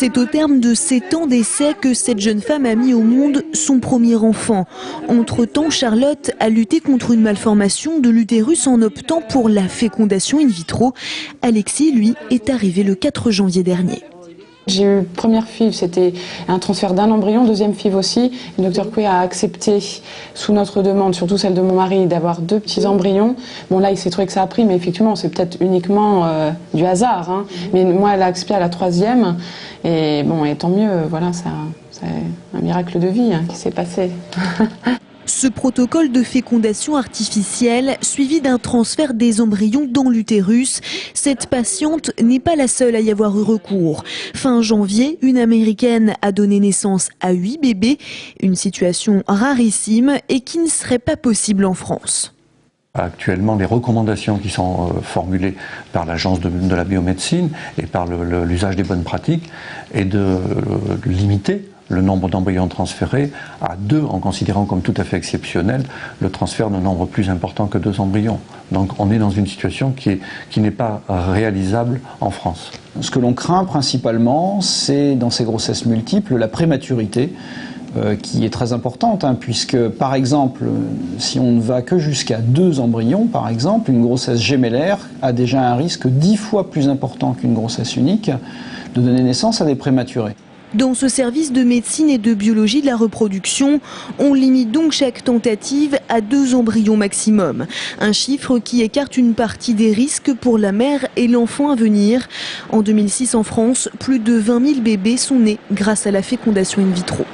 C'est au terme de 7 ans d'essai que cette jeune femme a mis au monde son premier enfant. Entre-temps, Charlotte a lutté contre une malformation de l'utérus en optant pour la fécondation in vitro. Alexis, lui, est arrivé le 4 janvier dernier. J'ai eu première FIV, c'était un transfert d'un embryon, deuxième FIV aussi. Le docteur Coué a accepté, sous notre demande, surtout celle de mon mari, d'avoir 2 petits embryons. Bon là, il s'est trouvé que ça a pris, mais effectivement, c'est peut-être uniquement du hasard. Hein. Mais moi, elle a accepté à la 3e. Et bon, et tant mieux, voilà, c'est un miracle de vie qui s'est passé. Ce protocole de fécondation artificielle, suivi d'un transfert des embryons dans l'utérus, cette patiente n'est pas la seule à y avoir eu recours. Fin janvier, une Américaine a donné naissance à 8 bébés, une situation rarissime et qui ne serait pas possible en France. Actuellement, les recommandations qui sont formulées par l'Agence de la biomédecine et par l'usage des bonnes pratiques est de limiter le nombre d'embryons transférés à 2, en considérant comme tout à fait exceptionnel le transfert d'un nombre plus important que 2 embryons. Donc on est dans une situation qui n'est pas réalisable en France. Ce que l'on craint principalement, c'est dans ces grossesses multiples la prématurité, qui est très importante, puisque par exemple, si on ne va que jusqu'à 2 embryons, par exemple, une grossesse gémellaire a déjà un risque 10 fois plus important qu'une grossesse unique de donner naissance à des prématurés. Dans ce service de médecine et de biologie de la reproduction, on limite donc chaque tentative à 2 embryons maximum. Un chiffre qui écarte une partie des risques pour la mère et l'enfant à venir. En 2006 en France, plus de 20 000 bébés sont nés grâce à la fécondation in vitro.